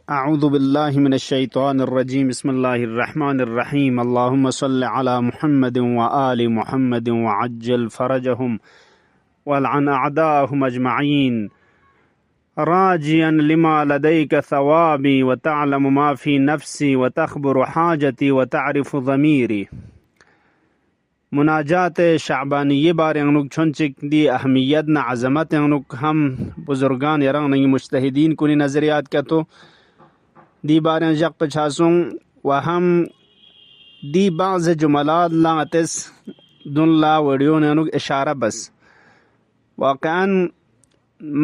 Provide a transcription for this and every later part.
अऊज़ु बिल्लाहि मिनश्शैतानिर्रजीम बिस्मिल्लाहिर्रहमानिर्रहीम अल्लाहुम्मा सल्लि अला मुहम्मदिन व आलि मुहम्मदिन व अज्जिल फरजहुम वलअन अअदाहुम अजमईन राजियन लिमा लदैका सवाबी व तअलमु मा फी नफ्सी व तखबुरु हाजती व तअरिफु ज़मीरी। मुनाजात शाबानी बार यंगनुक छुंचिक दी अहमियत न अज़मत यंगनुक हम बुजुर्गान यरंग नंगी मुज्तहिदीन कुनी नज़रियात का तो दी बार जक पछासुं व हम दी बाज़ जुमलात लातिस दुन ला वडियो यंगनुक इशारा बस वाक़अन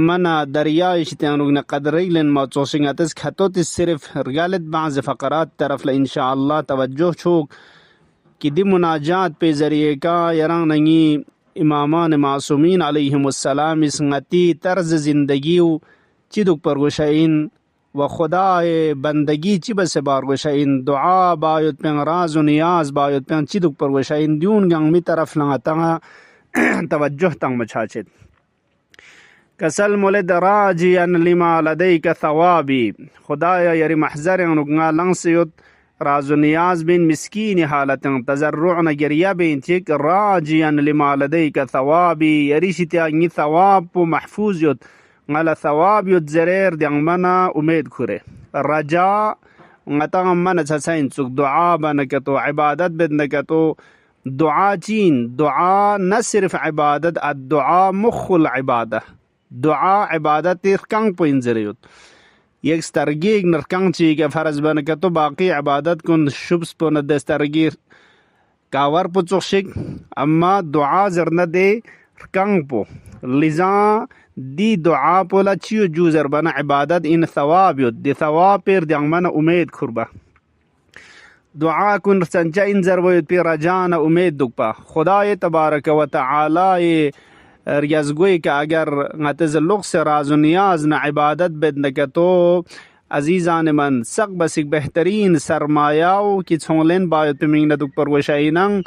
मना दरिया इश्तियानुक न कदरैलन मौचोसिंग अतिस खतोतिस सिर्फ रगालत बाज़ फ़क़रात तरफ ला इंशाअल्लाह तवज्जो छोक कि दी मुनाजात पे ज़रिए का यरंग नंगी इमामान मासूमीन अलैहिमुस्सलाम इसंगती तर्ज ज़िंदगी चिदुक पर गुशाइन व खुदा बंदगी चिबस बार गुशाइन दुआ बायुत पें राज नियाज बायुत पें चिदुक पर गुशाइन दून गंग मी तरफ लंगा तवज्जो तंग मछाचित कसल मुलद राजियन लिमा लदैका सवाबी खुदाया यरी महजर नुगा लंगसियुत राजु नियाज बिन मिस्कीन हालत तजर्रुअन गिरिया बिन चिक राजियन लिमा लदैका सवाबी यरी शित्यागी सवाब पो महफूज युत ngala thawab yut zerer diang mana umed khure raja ngatang mana chasain chuk dua bana ka to ibadat bedna ka to dua chin dua na sirf ibadat ad dua mukhul ibadah dua ibadat tirkang po inzeriyut yek stargig narkang chi ka faraz bana ka to baqi ibadat kun shubs po na destargir kawar po chukshik amma dua zerna de rkang po liza दी दुआ पोला चियो जूजर बना इबादत इन सवाब युद दी सवाब पेर दियांग मना उमेद खुरबा दुआ कुन संचा इन जरवयुद पे रजाना उमेद दुकपा खुदाए तबारक व तआला ये रियाजगोई का अगर ngатезлук से राज़ नियाज ना इबादत बेद न के तो अजीजान मन सक बसिक बेहतरीन सरमायाओ की छोंगलेन बायत पे मिंग न दुक पर वशाइनंग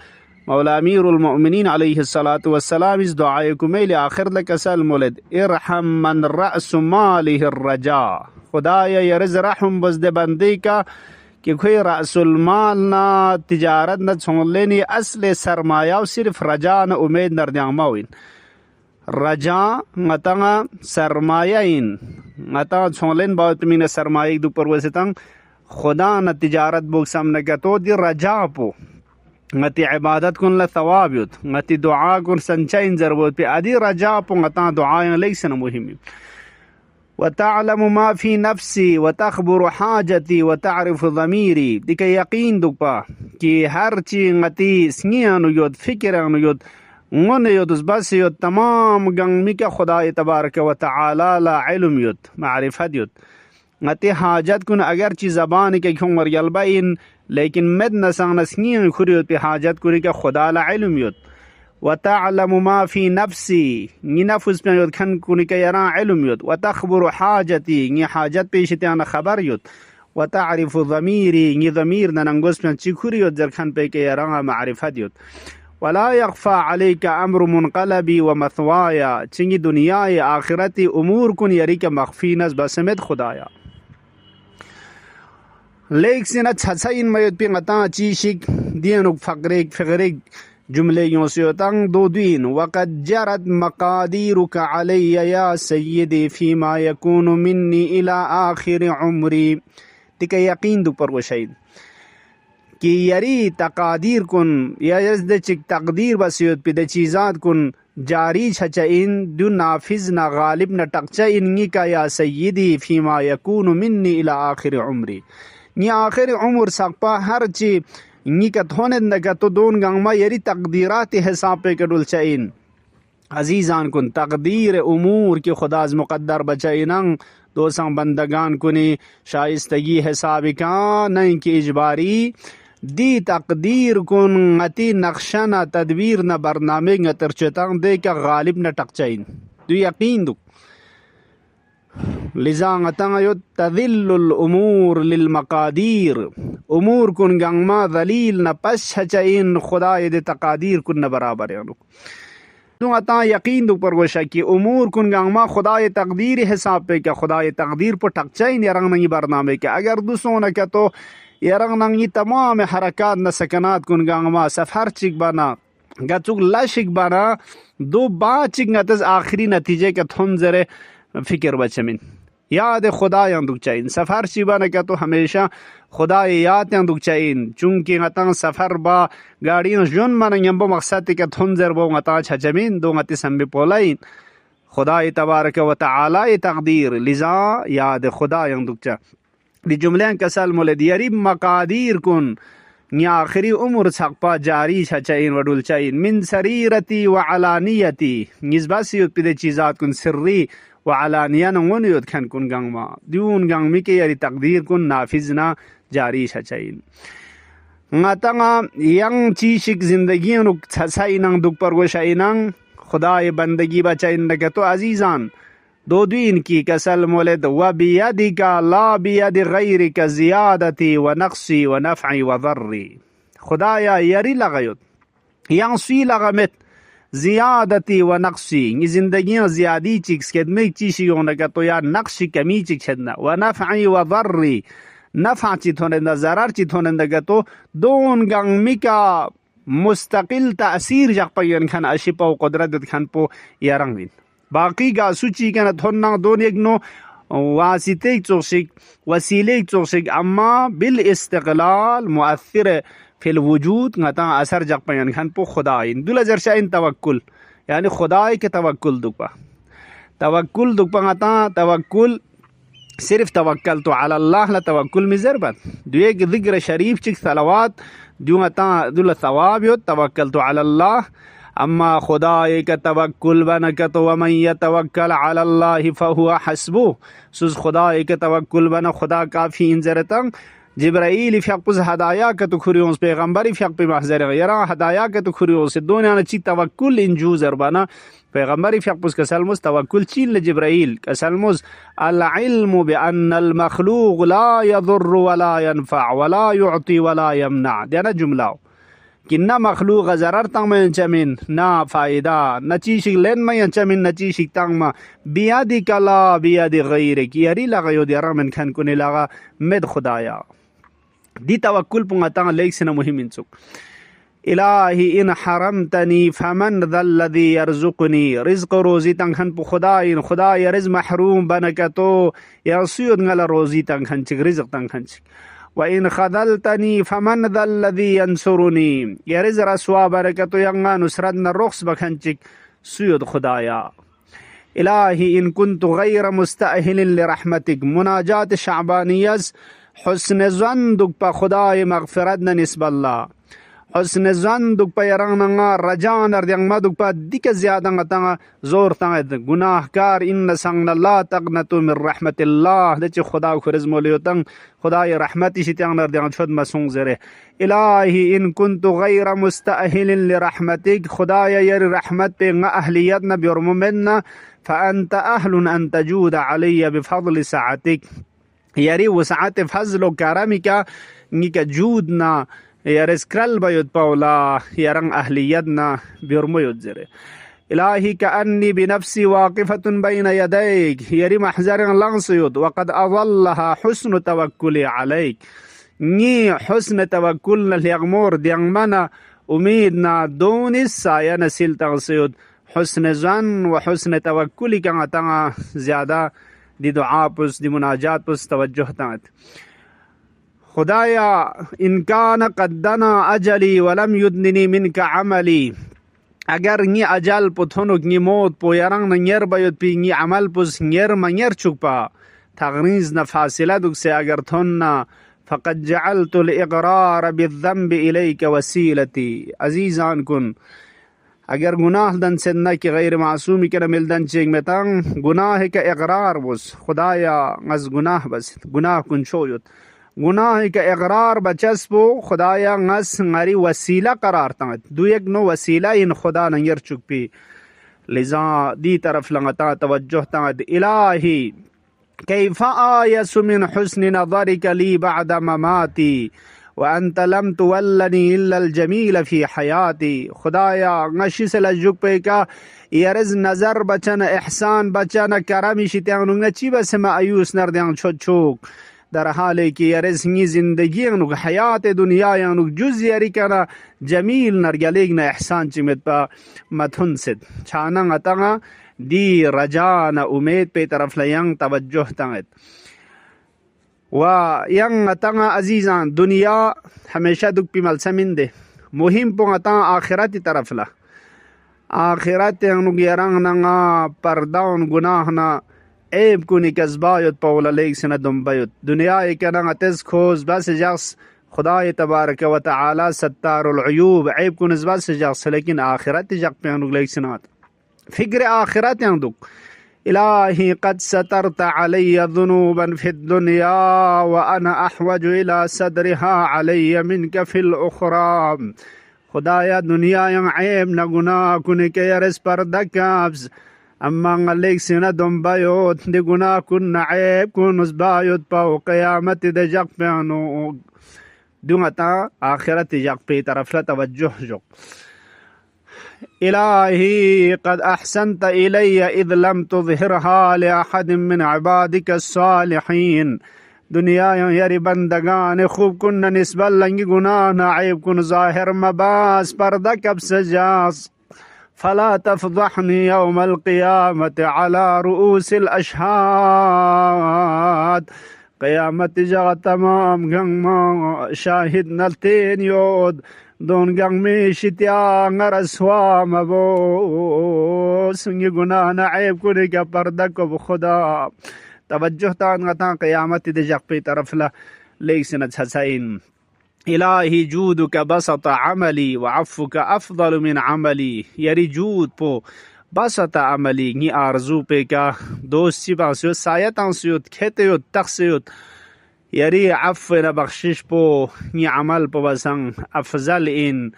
मौला अमीरुल मोमिनीन अलैहिस्सलातु वस्सलाम इस दुआए को मेले आखिर लकसल मुलद इरहम मन रअस मालिहि रजा खुदाया यरज रहम बज़द बंदी का कि कोई रअसुल माल ना तिजारत न छोंलेनी असले सरमाया सिर्फ रजा न उमेद नरद्यांग माविन रजा ngata सरमायाइन ngata छोंलेन बात मिन सरमाया दुपर वसतंग खुदा न तिजारत बुक सामने का तो दी रजा पो ngati ibadat kun la thawab yut ngati dua kun sanchain zarbot pe adi raja po ngata dua yang laysa muhim wa ta'lamu ma fi nafsi wa takhburu hajati wa ta'rifu dhamiri dika yaqin dukpa ki har chi ngati snianu yut fikran yut ngon yut bas yut tamam gang mi ka khuda tabarak wa ta'ala la ilm yut ma'rifat yut ngati hajat kun agar chi zaban ke khumar yalbain लेकिन मद नसांग नस्नी खुरियत पे हाजत कुरी का खुदा ला इल्म युत व तअलमु मा फी नफ्सी नी नफ्स पे युत खन कुनी का यरा इल्म युत व तखबुरु हाजती नी हाजत पे शिताना खबर युत व तअरिफु ज़मीरी नी ज़मीर नंगोस पे ची खुरियत जरखन पे के यरा मारिफत युत वला यख्फा अलैका अम्र मुनक़लबी व मथवाया चिंगी दुनिया आखिरती उमूर कुन यरी का मख्फी नस बसमत खुदाया लेक से न छछा इन मयत पे ngata ची शिक दियनुक फकरेक जुमले यों से तंग दो दिन वक़द जरत मकादीरुक अलैया या सय्यदी फीमा यकूनु मिन्नी इला आखिर उम्री तिका यकीन दु पर वशैद कि यरी तकादीर कुन या यजद चिक तकदीर बसियत पे द चीजात कुन जारी छचा इन दु नाफिज ना गालिब न टकचा इनगी का या सय्यदी फीमा यकूनु मिन्नी इला आखिर उम्री नी आखिर उम्र सकपा हर ची नी का थोने नगा तो दोन गंगमा यरी तकदीरात हिसाब पे कडुल चाइन अजीजान कुन तकदीर उमूर के खुदाज मुकद्दर बचाइनंग दो संग बंदगान कुनी शाइस्तगी हिसाब का नहीं की इजबारी दी तकदीर कुन ngati नक्शा न तदबीर न बरनामे न तरचतंग दे का गालिब न टकचाइन दु यकीन दु Lija ngata yut tadhillul umur lil maqadir umur kun gangma dhalil na pas chain खुदा ये तकादीर kun na बराबर है तो अता यकीन दुक पर गोशा कि उमूर कुन गांगमा खुदाए तकदीर हिसाब पे क्या खुदाए तकदीर पर टकचाइन यरंग नंगी बरनामे के अगर दूसरों ने क्या तो यरंग नंगी तमाम हरकत न सकनात कुन गांगमा सफर चिक बना गचुक लशिक बना दो बाचिक नतज आखिरी नतीजे के थम जरे फिक्र बचमिन याद खुदा दुक चाहिए सफ़र चिबा न क्या तो हमेशा खुदा याद दुक चाहिए चूंकि गता सफ़र बा गाड़ी जुन मन यम्बो मकसद के थम जर बो गता छचमिन दो गति संबे पोलाइन खुदा तबारक व तआला तकदीर लिजा याद खुदा दुक चा दी जुमले कसल मोले दियरी मकादीर कुन नी आखिरी उम्र छकपा जारी छचाइन वडुल चाहिए मिन सरीरती व अलानियती निस्बासी पिदे चीजात कुन सिर्री व अलानिया नंगोन योद खन कुन गंगमा दिउन गंगमी के यारी तकदीर कुन नाफिज ना जारी छचाइन ngata yang चीशिक जिंदगी नुक छसाई नंग दुक पर गोशाई नंग खुदा ये बंदगी बचाइन नगे तो अजीजान दो दिन की कसल मोलद व बियदिका ला बियद गैरिक जियादती व नक्सी व नफई व ضرरी खुदाया यरी लगायुत yang सुई लगामेत जियादती व नक्सी ये जिंदगी जियादी चिक्स के में चीशी होने तो या नक्शी कमी चिक छदना व नफई व ضرरी नफा चित होने न ज़रार चित होने लगे तो दोन गंगमी का मुस्तकिल तासीर जग पयन खान अशिपा कुदरत खान पो यारंगविन बाकी का सूची के न थोन्ना दोन एक नो वासिते चोसिक वसीले चोसिक अम्मा बिल इस्तिक़लाल मुअस्सिर फिल वजूद ngata असर जग पयन खान पो खुदा इन दुल जरशाइन तवक्कुल यानी खुदाई के तवक्कुल दुपा ngata तवक्कुल सिर्फ तवक्कल तो अल्लाह ला तवक्कुल में ज़रबत दुए के ज़िक्र शरीफ चिक सलावात दुआता दुल सवाब यो तवक्कल तो अल्लाह अम्मा खुदा एक तवक्कुल बनक तो वमन यतवक्कल अल्लाह फहुवा हस्बु सुज खुदा एक तवक्कुल बना खुदा काफी इंजरतंग जिब्राइल फयकुज हदाया के तो खुरियों पैगंबर फयक पे महजर गैरा हदाया के तो खुरियों से दोनों ने ची तवक्कुल इंजू ज़रबाना पैगंबर फयकुज कसलमुस तवक्कुल चीन जिब्राइल कसलमुस अल इल्मु बिअन अल मखलूक ला यदुर वला यनफा वला युअती वला यमना देना जुमला कि न मखलूक ज़रर तंग में चमिन ना फ़ायदा न चीशिक लेन में चमिन न चीशिक तंग में बियादी कला बियादी गैर की यरी लगा यो दिया मन खान को ने लगा मेद खुदाया दी तवक्कुल पुंगता लेक से न मुहिम इंसुक इलाही इन हरमतनी फमन ذल्लज़ी यरज़ुक़नी रिज़्क़ रोज़ी तंखन पु खुदा इन खुदा या रिज़्क़ महरूम बनके तो या सुयद ngala रोज़ी तंखन चिक रिज़्क़ तंखन चिक व इन खदलतनी फमन ذल्लज़ी यंसुरुनी या रिज़्क़ रसवा बनके तो यंगा नुसरत न रुख्स बखन चिक सुयद खुदाया इलाही इन कुन्तु गैर मुस्तअहिलिन लिरहमतिक मुनाजात शाबानियस हुस्न ज़न दुक पा खुदाए मग़फ़िरत न निस्बल्ला हुस्न ज़न दुक पा यरंग नंगा रजान अर्दियंग मा दुक पा दिक ज़्यादा ngata ज़ोर तांग गुनाहगार इन संग ला तक़नतु मिर रहमतिल्लाह दच खुदा खुरज़ मोलियोतंग खुदाए रहमति शितंग अर्दियंग छद मसुंग ज़रे इलाही इन कुन्तु गैर मुस्तअहिलिन लिरहमतिक खुदाया यर रहमत पे nga अहलियत न बिरमुमिन फ़अन्त अहलुन अन तजूद अलैया बिफ़ज़ल सअतिक यारी वसअत फज़ल व करम का निका जूद ना यार स्क्रल बयुद पौला यारंग अहलियत ना बिरमुयुद ज़रे इलाही कअन्नी बिनफ्सी वाक़िफ़तुन बैन यदैक यारी महज़रंग लंसयुद वक़द अज़ल्लहा हुस्न तवक्कुली अलैक नी हुस्न तवक्कुल न लियगमोर दियंग मना उम्मीद ना दोनिस साया नसिल तंसयुद हुस्न ज़न व हुस्न तवक्कुली का तंगा ज़्यादा दी दुआ पुस दी मुनाजात पुस तवज्जुह तात खुदाया इनकान कद्दना अजली वलम युदनी मिनका अमली अगर नी अजल पुथुनुक नी मौत पो यरंग नयर बयुत पी नी अमल पुस यर मंयर चुपा तगरीज न फासिला दुक से अगर थुन्ना फ़क़द जअलतुल इक़रार बिज़्ज़ंब इलैका वसीलती अजीज़ान कुन अगर गुनाह दन से न कि गैर मासूमी के मिलदन चेक में तंग गुनाह का इकरार बस खुदाया गज गुनाह बस गुनाह कुन शोयुत गुनाह का इकरार बचस पो खुदाया गज ngari वसीला करार तंग दु एक नो वसीला इन खुदा नयर चुकपी लिजा दी तरफ लंगता तवज्जुह तंग इलाही कैफ़ आयसु मिन हुस्न नज़रिक ली बअद ममाती وأنت لم تولني إلا الجميل في حياتي. خدایا غشی سے لجوک پہ کا یرز نظر بچنا احسان بچنا کرمی شتیانو نچی بس ما ایوس نردیان چوک در حالی که یرز نی زندگی انو حیات دنیا انو جز یری کنا جمیل نرگلیگ نا احسان چیمت پا متون سد چانا غتانا دی رجانا امید پہ طرف لیان توجہ تانت و ین غتانا عزیزان دنیا ہمیشہ دک پی ملسمین دے مهم پو غتانا آخرت طرف لا آخرت انو گیران نا پردان گناہ نا عیب کنی کذبایت پولا لیک سنا دنبایت دنیا ایکنا تز خوز بس جغس خدای تبارک و تعالی ستار العیوب عیب کنز بس جغس لیکن آخرت جغ پیانو لیک سنات فکر آخرت یندو الہی قد سترت علی ذنوبا فی الدنیا وانا احوج الى صدرها علی منک فی الاخرى. خدایا دنیا ین عیب نگناہ کنی که یرس پردکابز اما غلیک سنا دنبایوت دی گناہ کن عیب کن ازبایوت پاو قیامت دی جق پیانو دونتا آخرت جق پی طرف لتوجہ جو. الہی قد احسنت الی اذ لم تظہرها لأحد من عبادک الصالحین. دنیا یری بندگان خوب کن نسبت لنگی گناہ عیب کن ظاہر مباس پردکب سجاس فلا تفضحني يوم القيامة على رؤوس الأشهاد. قیامت جا تمام گنگ ما شاہد نلتین یود دون گنگ میں شتیا رسوا مبو سنگی گناہ نعیب کنے کا پردک بخدا توجہ تان غتا قیامت دے جق پی طرف لا لیک سنت حسین. الہی جودک بسط عملی وعفوک افضل من عملی. یری جود پو بسط عملی نی آرزو پہ کا دوستی بانسیوت سایتان سیوت کھیتیوت تخصیوت یری عفو نا بخشش پو نی عمل پو بسنگ افضل ان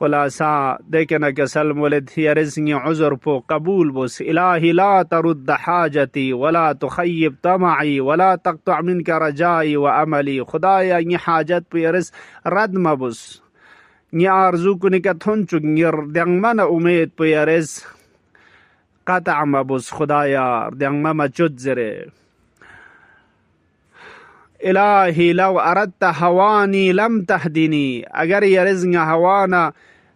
خلاصا دیکھنا کسل مولد یرز نی عذر پو قبول بس. الہی لا ترد حاجتی ولا تخیب طمعی ولا تقطع منک رجائی و عملی. خدایا نی حاجت پو یرز رد مبس نی آرزو کنی که تھن چک نیر دیانگ من امید پو یرز قطع مبس. خدایا دیانگ من چد زره. الہی لو اردت هوانی لم تهدنی. اگر یرز نی هوانا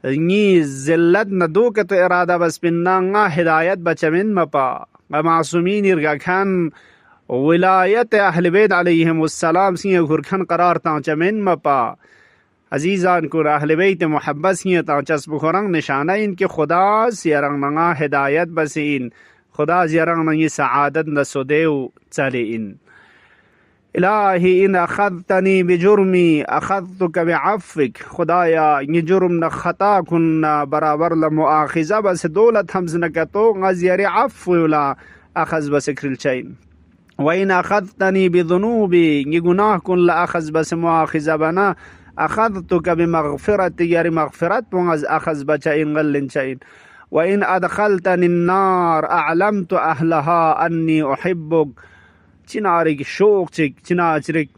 نی زلت ندو که تو ارادہ بس پننا ہدایت بچمن مپا معصومین ارگا کھان ولایت اہل بیت علیہم السلام سی گھرکھن قرار تان چمن مپا. عزیزان کو اہل بیت محبت سی تان چسب خورنگ نشانہ ان کے خدا سیرنگ نگا ہدایت بسین خدا زیرنگ نگی سعادت نسودیو چلین. الہی ان اخذتنی بجرمی اخذتک بعفوک. خدایا یہ جرم نہ خطا کن برابر لمؤاخذہ بس دولت حمز نکتو غزیر عفو لا اخذ بس کرلچین. وَإِنْ أَخَذْتَنِي بِذُنُوبِي یہ گناہ کن لأخذ بس مؤاخذہ بنا اخذتک بمغفرت یاری مغفرت پونگز اخذ بچائن غلنچائن. وَإِنْ أَدْخَلْتَنِي النَّارِ أَعْلَمْتُ أَهْلَهَا أَنِّي أُحِبُّكَ. چنارک شوق چک چنا چرک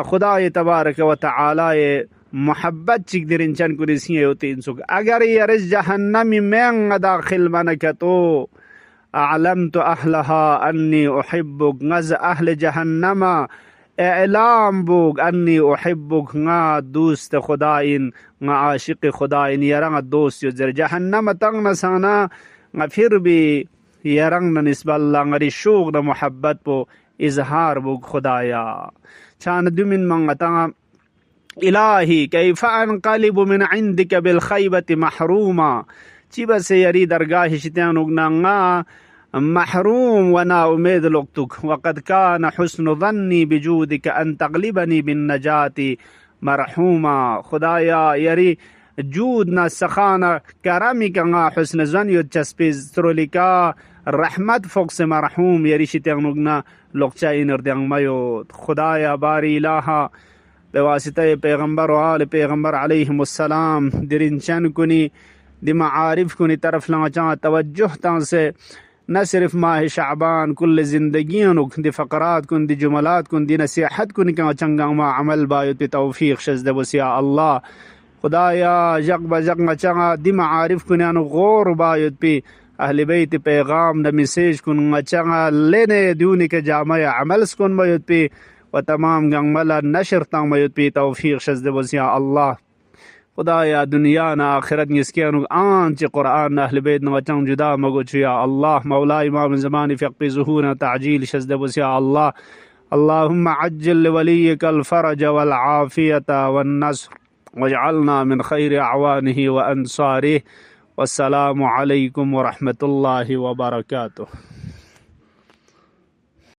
خدای تبارک و تعالی محبت چک درین چن کو رسی ہوتی انسوک. اگر یرز جہنمی میں داخل منکتو اعلمت اہلها انی احبک غز اہل جہنم اعلام بوگ انی احبک غا دوست خداین غا عاشق خداین یرنگ دوست یزر جہنم تنگ نسانا پھر بھی یرنگ نسبت اللہ غری شوق دا محبت پو اظہار بوگ خدایا چان دمن منگتا. الہی کیف انقلب من عندک بالخیبت محروما. چی بس یری درگاہ شتیان اگنا محروم ونا امید لقتک. وقد کان حسن ظنی بجودک ان تغلبنی بالنجات مرحوما. خدایا یری جود نا سخانا کرمی کنگا حسن زن یو چسپیز ترولکا رحمت فوق سے مرحوم یری شتیان اگنا لقچا اینر دیانگ میو. خدایا باری الہا بواسطہ پیغمبر و آل پیغمبر علیہم السلام درنچن کنی دی معارف کنی طرف لنگا چاہاں توجہ تان سے न सिर्फ माह शाबान कुल ज़िंदगियों दी फ़क़रात कुन दी जुमलात कुन दी नसीहत कुन का चंगा मा अमल बायत पे तौफीक शज़द बसिया अल्लाह खुदाया जग बजग चंगा दी मारिफ कुन गौर बायत पे अहले बैत पैगाम द मैसेज कुन चंगा लेने दूनी के जामा अमल कुन बायत पे व तमाम गंगमला नशर तंग बायत पे तौफीक शज़द बसिया अल्लाह खुदाया दुनिया ना आखिरत इसके आन च कुरान अहल बैत न वचन जुदा मगो या अल्लाह मौला इमाम ज़मानी फ़क़ ज़ुहूर ताजील शज़द बसिया अल्लाह अल्लाहुम्मा अज्जिल वलियकल फ़रज वल आफ़ियत वन नस्र वजअलना मिन खैर अवानिहि व अंसारिहि वस्सलामु अलैकुम व रहमतुल्लाहि व बरकातुहू।